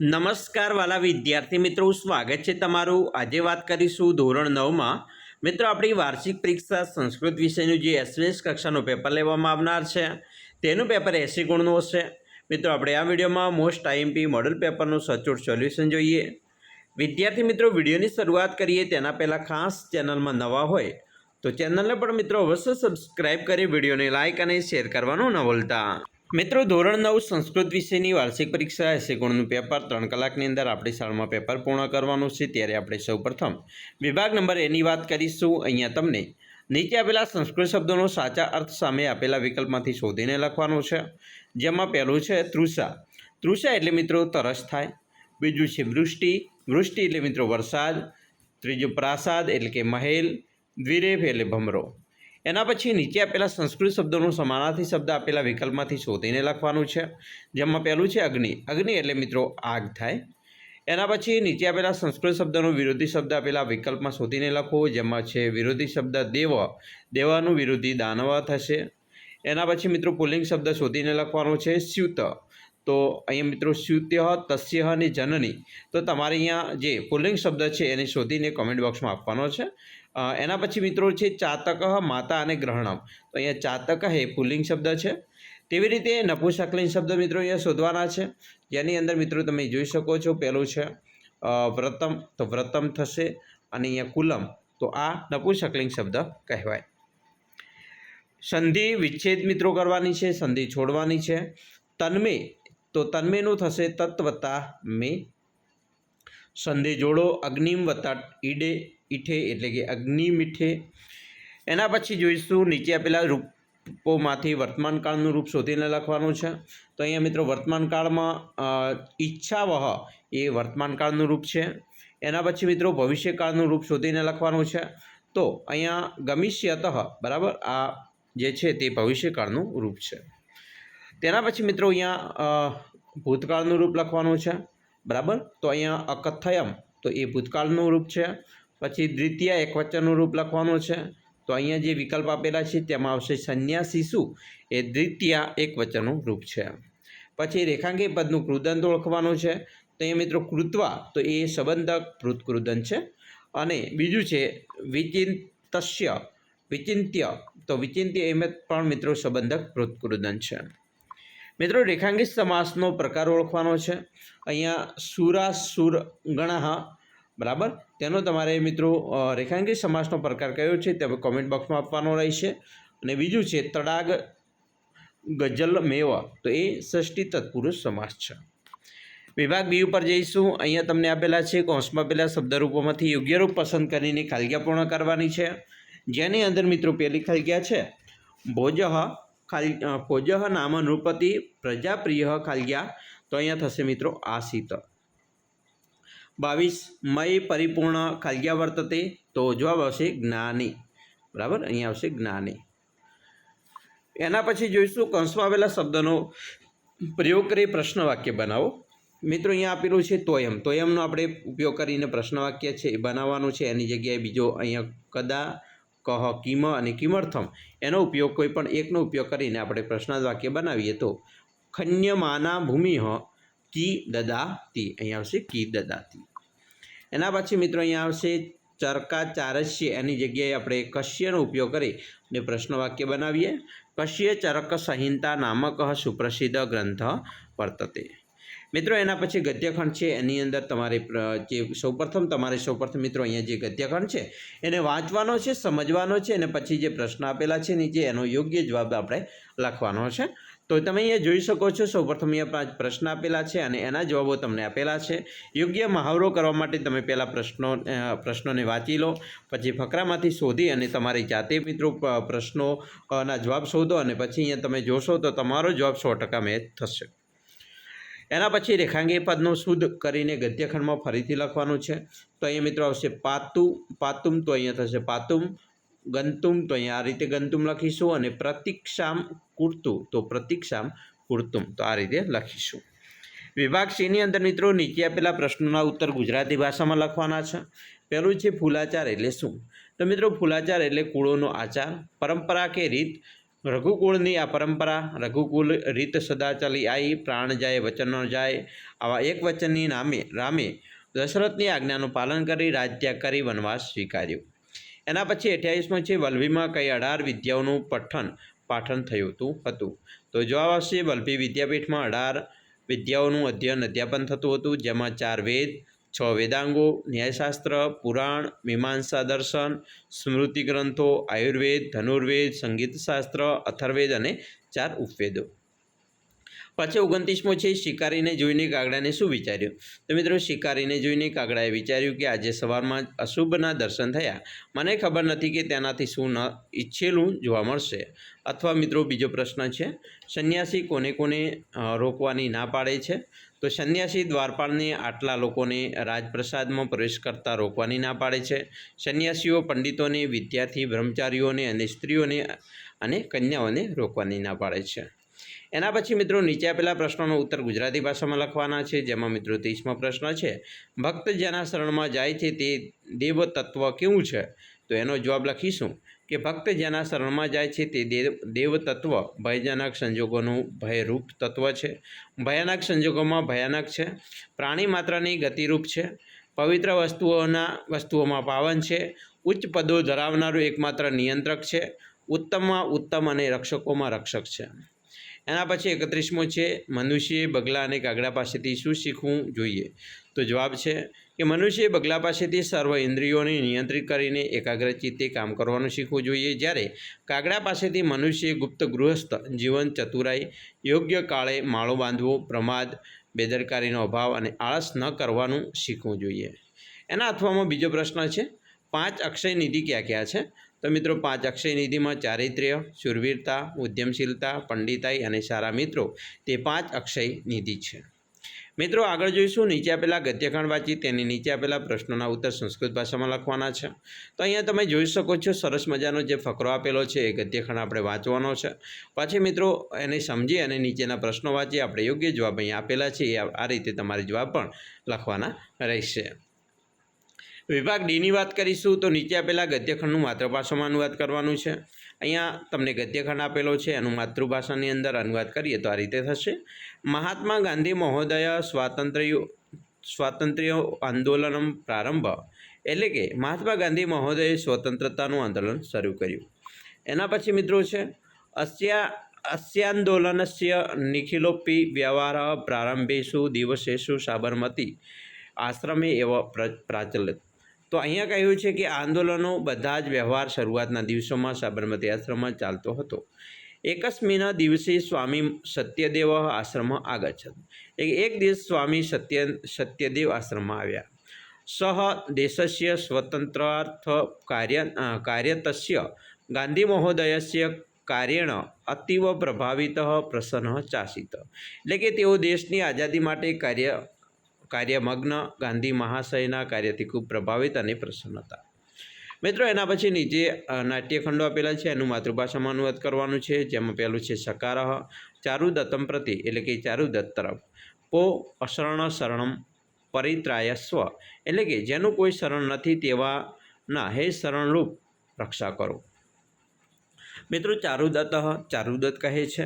નમસ્કાર વાલા વિદ્યાર્થી મિત્રો, સ્વાગત છે તમારું। આજે વાત કરીશું ધોરણ 9માં મિત્રો આપણી વાર્ષિક પરીક્ષા સંસ્કૃત વિષયનું જે એસવીએસ કક્ષાનું પેપર લેવામાં આવનાર છે તેનું પેપર 80 ગુણનું હશે। મિત્રો આપણે આ વિડીયોમાં મોસ્ટ આઈએમપી મોડલ પેપરનું સચોટ સોલ્યુશન જોઈએ। વિદ્યાર્થી મિત્રો, વિડીયોની શરૂઆત કરીએ તેના પહેલાં ખાસ ચેનલમાં નવા હોય તો ચેનલને પણ મિત્રો અવશ્ય સબસ્ક્રાઈબ કરી વિડીયોને લાઇક અને શેર કરવાનું ન ભૂલતા। મિત્રો ધોરણ 9 સંસ્કૃત વિષયની વાર્ષિક પરીક્ષા 80 ગુણનું પેપર 3 કલાકની અંદર આપણી શાળામાં પેપર પૂર્ણ કરવાનું છે। ત્યારે આપણે સૌપ્રથમ વિભાગ નંબર એની વાત કરીશું। અહીંયા તમને નીચે આપેલા સંસ્કૃત શબ્દોનો સાચા અર્થ સામે આપેલા વિકલ્પમાંથી શોધીને લખવાનું છે। જેમાં પહેલું છે તૃષા। તૃષા એટલે મિત્રો તરસ થાય। બીજું છે વૃષ્ટિ। વૃષ્ટિ એટલે મિત્રો વરસાદ। ત્રીજું પ્રાસાદ એટલે કે મહેલ। દ્વિરેફ એટલે ભમરો। એના પછી નીચે આપેલા સંસ્કૃત શબ્દોનું સમાનાર્થી શબ્દ આપેલા વિકલ્પમાંથી શોધીને લખવાનું છે। જેમાં પહેલું છે અગ્નિ। અગ્નિ એટલે મિત્રો આગ થાય। એના પછી નીચે આપેલા સંસ્કૃત શબ્દનો વિરોધી શબ્દ આપેલા વિકલ્પમાં શોધીને લખો। જેમાં છે વિરોધી શબ્દ દેવ। દેવાનું વિરોધી દાનવ થશે। એના પછી મિત્રો પુલ્લિંગ શબ્દ શોધીને લખવાનો છે સ્યુત। તો અહીંયા મિત્રો સ્યુત્ય તસ્ય અને જનની, તો તમારે અહીંયા જે પુલ્લિંગ શબ્દ છે એને શોધીને કોમેન્ટ બોક્સમાં આપવાનો છે। એના પછી મિત્રો છે ચાતક માતા અને ગ્રહણમ। તો અહીંયા ચાતક એ પુલ્લિંગ શબ્દ છે। તેવી રીતે નપુંસકલિંગ શબ્દ મિત્રો અહીંયા શોધવાના છે, જેની અંદર મિત્રો તમે જોઈ શકો છો પહેલું છે વ્રતમ, તો વ્રતમ થશે। અને અહીંયા કુલમ, તો આ નપુંસકલિંગ શબ્દ કહેવાય। સંધિ વિચ્છેદ મિત્રો કરવાની છે, સંધિ છોડવાની છે। તન્મે, તો તન્મેનું થશે તત્વતા મે। સંધિ જોડો અગ્નિમ વત્તા ઈડે ઈઠે એટલે કે અગ્નિ મીઠે। એના પછી જોઈશું નીચે આપેલા રૂપોમાંથી વર્તમાનકાળનું રૂપ શોધીને લખવાનું છે। તો અહીંયા મિત્રો વર્તમાનકાળમાં ઈચ્છાવહ એ વર્તમાનકાળનું રૂપ છે। એના પછી મિત્રો ભવિષ્યકાળનું રૂપ શોધીને લખવાનું છે। તો અહીંયા ગમિષ્યતઃ, બરાબર, આ જે છે તે ભવિષ્યકાળનું રૂપ છે। તેના પછી મિત્રો અહીંયા ભૂતકાળનું રૂપ લખવાનું છે, બરાબર। તો અહીંયા અકથયમ, તો એ ભૂતકાળનું રૂપ છે। પછી દ્વિતીય એકવચનનું રૂપ લખવાનું છે। તો અહીંયા જે વિકલ્પ આપેલા છે તેમાં આવશે સંન્યાસીસુ, એ દ્વિતીય એકવચનનું રૂપ છે। પછી રેખાંકિત પદનું કૃદંત ઓળખવાનું છે। તો અહીંયા મિત્રો કૃત્વા, તો એ સંબંધક કૃદંત છે। અને બીજું છે વિચિંતસ્ય, વિચિંત્ય, તો વિચિંત્ય એમ પણ મિત્રો સંબંધક કૃદંત છે। મિત્રો રેખાંકિત સમાસનો પ્રકાર ઓળખવાનો છે। અહીંયા સુરાસુર ગણઃ, બરાબર, તેનો તમારે મિત્રો રેખાંકિત સમાસનો પ્રકાર કયો છે તે કોમેન્ટ બોક્સમાં આપવાનો રહેશે। અને બીજું છે તડાગ ગઝલ મેવ, તો એ ષષ્ઠી તત્પુરુષ સમાસ છે। વિભાગ બી ઉપર જઈશું। અહીંયા તમને આપેલા છે કૌંસમાં આપેલા શબ્દરૂપોમાંથી યોગ્ય રૂપ પસંદ કરીને ખાલિયા પૂર્ણ કરવાની છે। જેની અંદર મિત્રો પહેલી ખાલિયા છે ભોજઃ। ભોજઃ નામ નૃપતિ પ્રજાપ્રિય ખાલિયા, તો અહીંયા થશે મિત્રો આસિત। 22 મય પરિપૂર્ણ ખાલિયા વર્તતે, તો જવાબ આવશે જ્ઞાની, બરાબર, અહીંયા આવશે જ્ઞાની। એના પછી જોઈશું કૌંસમાં આવેલા શબ્દનો પ્રયોગ કરી પ્રશ્ન વાક્ય બનાવો। મિત્રો અહીંયા આપેલું છે તોયમ। તોયમનો આપણે ઉપયોગ કરીને પ્રશ્ન વાક્ય છે એ બનાવવાનું છે। એની જગ્યાએ બીજો અહીંયા કદા, કહ, કિમ અને કિમર્થમ એનો ઉપયોગ, કોઈ પણ એકનો ઉપયોગ કરીને આપણે પ્રશ્નાર્થ વાક્ય બનાવીએ તો ખન્યમાના ભૂમિ કી દદાતી, અહીંયા આવશે કી દદાતી। એના પછી મિત્રો અહીંયા આવશે ચરકા ચારસ્ય, એની જગ્યાએ આપણે કશ્યનો ઉપયોગ કરી અને પ્રશ્ન વાક્ય બનાવીએ। કશ્ય ચરક સંહિતા નામક સુપ્રસિદ્ધ ગ્રંથ વર્તતે। મિત્રો એના પછી ગદ્યખંડ છે, એની અંદર તમારે જે સૌપ્રથમ મિત્રો અહીંયા જે ગદ્યખંડ છે એને વાંચવાનો છે, સમજવાનો છે, અને પછી જે પ્રશ્ન આપેલા છે નીચે એનો યોગ્ય જવાબ આપણે લખવાનો છે। તો તમે અહીંયા જોઈ શકો છો સૌપ્રથમ અહીંયા 5 પ્રશ્ન આપેલા છે અને એના જવાબો તમને આપેલા છે। યોગ્ય મહાવરો કરવા માટે તમે પહેલાં પ્રશ્નોને વાંચી લો, પછી ફકરામાંથી શોધી અને તમારી જાતે મિત્રો પ્રશ્નોના જવાબ શોધો અને પછી અહીંયા તમે જોશો તો તમારો જવાબ 100% મેચ થશે। એના પછી રેખાંકિત પદનું શુદ્ધ કરીને ગદ્યખંડમાં ફરીથી લખવાનું છે। તો અહીંયા મિત્રો આવશે પાતુમ, તો અહીંયા થશે પાતુમ। ગંતુમ, તો અહીંયા આ રીતે ગંતુમ લખીશું। અને પ્રતીક્ષામ કુર્તુ, તો પ્રતીક્ષામ કુર્તુમ, તો આ રીતે લખીશું। વિભાગ સીની અંદર મિત્રો નીચે આપેલા પ્રશ્નોના ઉત્તર ગુજરાતી ભાષામાં લખવાના છે। પહેલું છે ફૂલાચાર એટલે શું? તો મિત્રો ફૂલાચાર એટલે કુળોનો આચાર, પરંપરા કે રીત, રઘુકુળની આ પરંપરા, રઘુકુલ રીત સદા ચાલી આવી, પ્રાણ જાય વચન ન જાય, આવા એક વચનની નામે રામે દશરથની આજ્ઞાનું પાલન કરી રાજત્યાગ કરી વનવાસ સ્વીકાર્યો. એના પછી 28મો છે, વલ્લભીમાં કઈ 18 વિદ્યાઓનું પાઠન થયું હતું. તો જવાબ આવશે વલ્લભી વિદ્યાપીઠમાં 18 વિદ્યાઓનું અધ્યાપન થતું હતું, જેમાં 4 વેદ, 6 વેદાંગો, ન્યાયશાસ્ત્ર, પુરાણ, મીમાંસા દર્શન, સ્મૃતિ ગ્રંથો, આયુર્વેદ, ધનુર્વેદ, સંગીતશાસ્ત્ર, અથર્વેદ અને 4 ઉપવેદો. પછી 29મો છે, શિકારીને જોઈને કાગડાને શું વિચાર્યું? તો મિત્રો, શિકારીને જોઈને કાગડાએ વિચાર્યું કે આજે સવારમાં અશુભના દર્શન થયા, મને ખબર નથી કે તેનાથી શું ન ઈચ્છેલું જોવા મળશે. અથવા મિત્રો બીજો પ્રશ્ન છે, સંન્યાસી કોને કોને રોકવાની ના પાડે છે? તો સંન્યાસી દ્વારપાળને આટલા લોકોને રાજપ્રસાદમાં પ્રવેશ કરતા રોકવાની ના પાડે છે. સંન્યાસીઓ પંડિતોને, વિદ્યાર્થી બ્રહ્મચારીઓને અને સ્ત્રીઓને અને કન્યાઓને રોકવાની ના પાડે છે. એના પછી મિત્રો નીચે આપેલા પ્રશ્નોનો ઉત્તર ગુજરાતી ભાષામાં લખવાના છે, જેમાં મિત્રો 30મો પ્રશ્ન છે, ભક્ત જેના શરણમાં જાય છે તે દેવ તત્વ કેવું છે? તો એનો જવાબ લખીશું કે ભક્ત જેના શરણમાં જાય છે તે દેવ તત્વ ભયજનક સંજોગોનું ભયરૂપ તત્વ છે, ભયાનક સંજોગોમાં ભયાનક છે, પ્રાણી માત્રની ગતિરૂપ છે, પવિત્ર વસ્તુઓમાં પાવન છે, ઉચ્ચ પદો ધરાવનારું એકમાત્ર નિયંત્રક છે, ઉત્તમમાં ઉત્તમ અને રક્ષકોમાં રક્ષક છે. એના પછી 31મો છે, મનુષ્યએ બગલા અને કાગડા પાસેથી શું શીખવું જોઈએ? તો જવાબ છે કે મનુષ્યએ બગલા પાસેથી સર્વ ઇન્દ્રિયોને નિયંત્રિત કરીને એકાગ્રચિત્તે કામ કરવાનું શીખવું જોઈએ, જ્યારે કાગડા પાસેથી મનુષ્યએ ગુપ્ત ગૃહસ્થ જીવન, ચતુરાઈ, યોગ્ય કાળે માળો બાંધવો, પ્રમાદ, બેદરકારીનો અભાવ અને આળસ ન કરવાનું શીખવું જોઈએ. એના અથવામાં બીજો પ્રશ્ન છે, 5 અક્ષય નિધિ ક્યાં ક્યાં છે? તો મિત્રો 5 અક્ષય નિધિમાં ચારિત્ર્ય, શૂરવીરતા, ઉદ્યમશીલતા, પંડિતાઈ અને સારા મિત્રો તે 5 અક્ષય નિધિ છે. મિત્રો આગળ જોઈશું નીચે આપેલા ગદ્યખંડ વાંચી તેની નીચે આપેલા પ્રશ્નોના ઉત્તર સંસ્કૃત ભાષામાં લખવાના છે. તો અહીંયા તમે જોઈ શકો છો સરસ મજાનો જે ફકરો આપેલો છે એ ગદ્યખંડ આપણે વાંચવાનો છે. પછી મિત્રો એને સમજી અને નીચેના પ્રશ્નો વાંચી આપણે યોગ્ય જવાબ અહીંયા આપેલા છે આ રીતે તમારે જવાબ પણ લખવાના રહેશે. વિભાગ ડીની વાત કરીશું તો નીચે આપેલા ગદ્યખંડનું માતૃભાષામાં અનુવાદ કરવાનું છે. અહીંયા તમને ગદ્યખંડ આપેલો છે, એનું માતૃભાષાની અંદર અનુવાદ કરીએ તો આ રીતે થશે. મહાત્મા ગાંધી મહોદય સ્વાતંત્ર્ય આંદોલન પ્રારંભ, એટલે કે મહાત્મા ગાંધી મહોદયે સ્વતંત્રતાનું આંદોલન શરૂ કર્યું. એના પછી મિત્રો છે, अस्यान्दोलनस्य निखिलोऽपि व्यवहारः प्रारम्भेषु दिवसेषु साबरमती આશ્રમે એવો પ્રચલિત. તો અહીંયા કહ્યું છે કે આંદોલનો બધા જ વ્યવહાર શરૂઆતના દિવસોમાં સાબરમતી આશ્રમમાં ચાલતો હતો. એકસ્મિન દિવસે સ્વામી સત્યદેવ આશ્રમ આગચ્છત, એક દિવસ સ્વામી સત્યદેવ આશ્રમમાં આવ્યા. સહ દેશસ્ય સ્વતંત્રાર્થ કાર્યતસ્ય ગાંધી મહોદયસ્ય કાર્યેણ અતીવ પ્રભાવિત પ્રસન્ન ચાસિત, એટલે કે તેઓ દેશની આઝાદી માટે કાર્યમગ્ન ગાંધી મહાશયના કાર્યથી ખૂબ પ્રભાવિત અને પ્રસન્ન હતા. મિત્રો એના પછી નીચે નાટ્યખંડો આપેલા છે, એનું માતૃભાષામાં અનુવાદ કરવાનું છે, જેમાં પહેલું છે સકારઃ ચારુદત્તમ પ્રતિ, એટલે કે ચારુદત્ત તરફ, પો અશરણ શરણમ પરિત્રાય સ્વ, એટલે કે જેનું કોઈ શરણ નથી તેવાના હે શરણરૂપ રક્ષા કરો. મિત્રો ચારુદત્ત કહે છે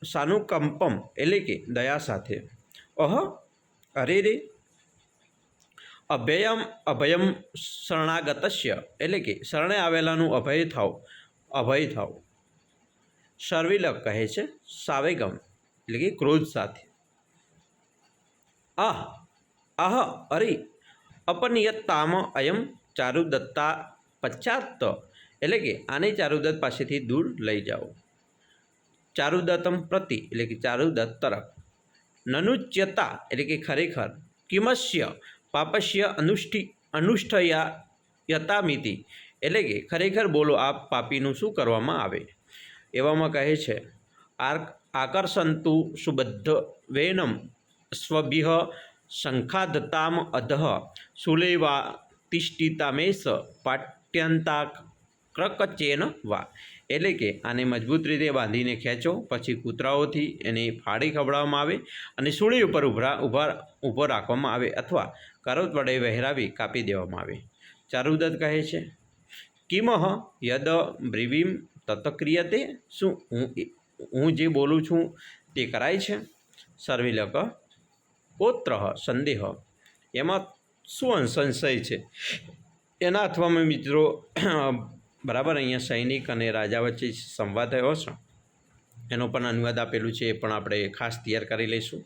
સાનુકંપમ, એટલે કે દયા સાથે, અરે રે અભયમ શરણાગતસ્ય, એટલે કે શરણે આવેલાનું અભય થાવ. શર્વિલક કહે છે સાવેગમ, એટલે કે ક્રોધ સાથે. અરે અપનિયતામ અયમ ચારુદત્તા પશ્ચાત, એટલે કે આને ચારુદત્ત પાસેથી દૂર લઈ જાઓ. ચારુદત્તમ પ્રતિ, એટલે કે ચારુદત્ત તરફ. નનુચ્યતા, એટલે કે ખરેખર. કિમસ્ય પાપસ્ય અનુષ્ઠયતામિતિ, એટલે કે ખરેખર બોલો આ પાપીનું શું કરવામાં આવે. એવામાં કહે છે આકર્ષંતુ સુબદ્ધ વેનમ સ્વભિહ શંખાદતામ અધઃ સુલેવા તિષ્ઠિતામેશ પાટ્યંતા ક્રકચેન વા, એટલે કે આને મજબૂત રીતે બાંધીને ખેંચો, પછી કૂતરાઓથી એને ફાડી ખવડાવવામાં આવે અને સૂળી ઉપર ઊભો રાખવામાં આવે અથવા કરવત વડે વહેરાવી કાપી દેવામાં આવે. ચારુદત્ત કહે છે કિમહ યદ બ્રીવીમ તત ક્રિયતે, શું હું જે બોલું છું તે કરાય છે? સર્વિલક કોત્ર સંદેહ, એમાં શું સંશય છે? એના અથવામાં મિત્રો બરાબર અહીંયા સૈનિક અને રાજા વચ્ચે સંવાદ થયો છે, એનો પણ અનુવાદ આપેલું છે, એ પણ આપણે ખાસ તૈયાર કરી લઈશું.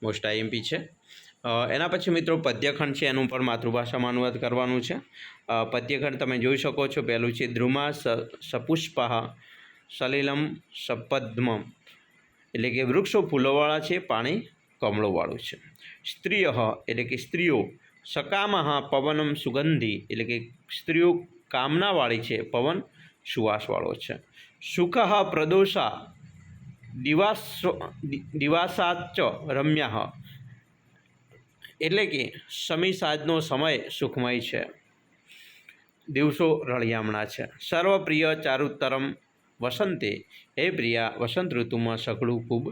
મોસ્ટ આઈએમપી છે. એના પછી મિત્રો પદ્યખંડ છે, એનું પણ માતૃભાષામાં અનુવાદ કરવાનું છે. પદ્યખંડ તમે જોઈ શકો છો. પહેલું છે ધ્રુમા સપુષ્પા સલિલમ સપદ્મમ, એટલે કે વૃક્ષો ફૂલોવાળા છે, પાણી કમળોવાળું છે. સ્ત્રીય એટલે કે સ્ત્રીઓ, સકામહ પવનમ સુગંધી, એટલે કે સ્ત્રીઓ કામનાવાળી છે, પવન સુવાસવાળો છે. સુખ પ્રદોષા દિવાસાચ રમ્યા, એટલે કે સમી સાંજનો સમય સુખમય છે, દિવસો રળિયામણા છે. સર્વપ્રિય ચારુતરમ વસંતે, હે પ્રિયા વસંત ઋતુમાં સઘળું ખૂબ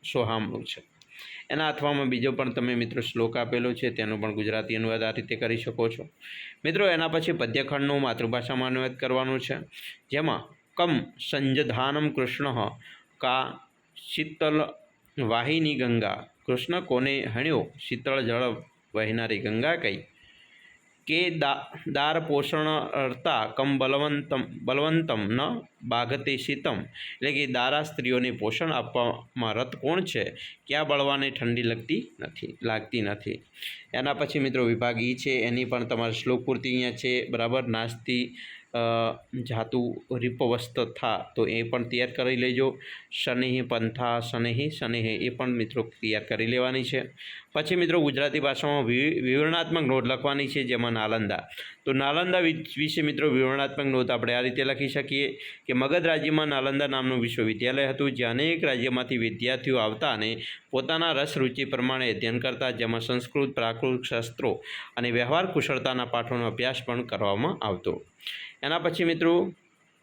સોહામણું છે. એના અથવામાં બીજો પણ તમે મિત્રો શ્લોક આપેલો છે, તેનો પણ ગુજરાતી અનુવાદ આ રીતે કરી શકો છો મિત્રો. એના પછી પદ્યખંડનો માતૃભાષામાં અનુવાદ કરવાનો છે, જેમાં કમ સંજધાનમ કૃષ્ણ કા શીતલ વાહિની ગંગા, કૃષ્ણ કોને હણ્યો શીતળ જળ વહેનારી ગંગા કઈ? કે દાર પોષણ અર્તા કમ બલવંતમ ન બાઘતે શીતમ, એટલે કે દારા સ્ત્રીઓને પોષણ આપવામાં રત કોણ છે, ક્યાં બળવાને ઠંડી લાગતી નથી. એના પછી મિત્રો વિભાગ ઈ છે, એની પણ તમારે શ્લોક પૂર્તિ અહીંયા છે, બરાબર. નાસ્તી જાતુ રીપવસ્ત થા, તો એ પણ તૈયાર કરી લેજો. શનિ પંથા શનિ એ પણ મિત્રો તૈયાર કરી લેવાની છે. પછી મિત્રો ગુજરાતી ભાષામાં વિવરણાત્મક નોંધ લખવાની છે, જેમાં નાલંદા. તો નાલંદા વિશે મિત્રો વિવરણાત્મક નોંધ આપણે આ રીતે લખી શકીએ કે મગધ રાજ્યમાં નાલંદા નામનું વિશ્વવિદ્યાલય હતું, જ્યાં અનેક રાજ્યમાંથી વિદ્યાર્થીઓ આવતા અને પોતાના રસ રુચિ પ્રમાણે અધ્યયન કરતા, જેમાં સંસ્કૃત, પ્રાકૃત શાસ્ત્રો અને વ્યવહાર કુશળતાના પાઠોનો અભ્યાસ પણ કરવામાં આવતો. એના પછી મિત્રો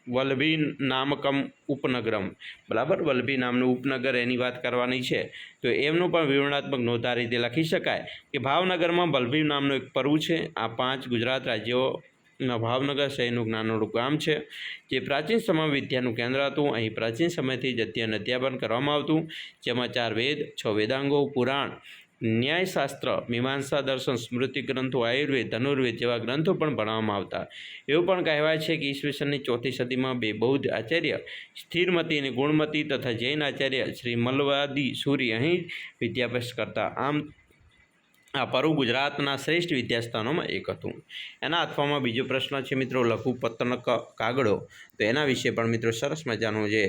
વલ્લભી નામકમ ઉપનગરમ, બરાબર. વલ્લભી નામનું ઉપનગર, એની વાત કરવાની છે, તો એમનું પણ વિવરણાત્મક નોંધ આ રીતે લખી શકાય કે ભાવનગરમાં વલ્લભી નામનું એક પર્વ છે. આ 5 ગુજરાત રાજ્યોના ભાવનગર શહેરનું નાનકડું ગામ છે, જે પ્રાચીન સમય વિદ્યાનું કેન્દ્ર હતું. અહીં પ્રાચીન સમયથી જ અધ્યાપન કરવામાં આવતું, જેમાં 4 વેદ, 6 વેદાંગો, પુરાણ, ન્યાયશાસ્ત્ર, મીમાંસા, દર્શન, સ્મૃતિ ગ્રંથો, આયુર્વેદ, ધનુર્વેદ જેવા ગ્રંથો પણ ભણવામાં આવતા. એવું પણ કહેવાય છે કે ઈસવીસનની 4થી સદીમાં 2 બૌદ્ધ આચાર્ય સ્થિરમતી અને ગુણમતી તથા જૈન આચાર્ય શ્રી મલ્લવાદી સૂરી અહીં વિદ્યાભ્યાસ કરતા. આમ આ પર્વ ગુજરાતના શ્રેષ્ઠ વિદ્યાસ્થાનોમાં એક હતું. એના અથવામાં બીજો પ્રશ્ન છે મિત્રો લઘુપત્તન કાગડો, તો એના વિશે પણ મિત્રો સરસ મજાનું જે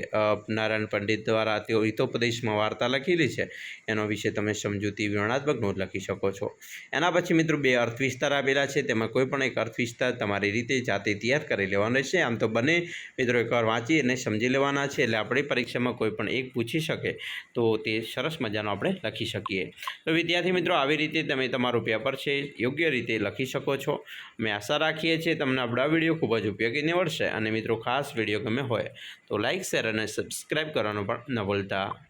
નારાયણ પંડિત દ્વારા તેઓ હિતોપદેશમાં વાર્તા લખેલી છે, એનો વિશે તમે સમજૂતી વિવરણાત્મક નોંધ લખી શકો છો. એના પછી મિત્રો 2 અર્થ વિસ્તાર આપેલા છે, તેમાં કોઈ પણ એક અર્થ વિસ્તાર તમારી રીતે જાતે તૈયાર કરી લેવાનો રહેશે. આમ તો બંને મિત્રો એકવાર વાંચી અને સમજી લેવાના છે, એટલે આપણી પરીક્ષામાં કોઈ પણ એક પૂછી શકે તો તે સરસ મજાનો આપણે લખી શકીએ. તો વિદ્યાર્થી મિત્રો આવી રીતે તમે તમારું પેપર છે યોગ્ય રીતે લખી શકો છો. અમે આશા રાખીએ છીએ તમને આપણા વિડીયો ખૂબ જ ઉપયોગી નીવડશે. અને મિત્રો ખાસ વિડીયો ગમે હોય તો લાઇક, શેર અને સબસ્ક્રાઈબ કરવાનું પણ ન ભૂલતા.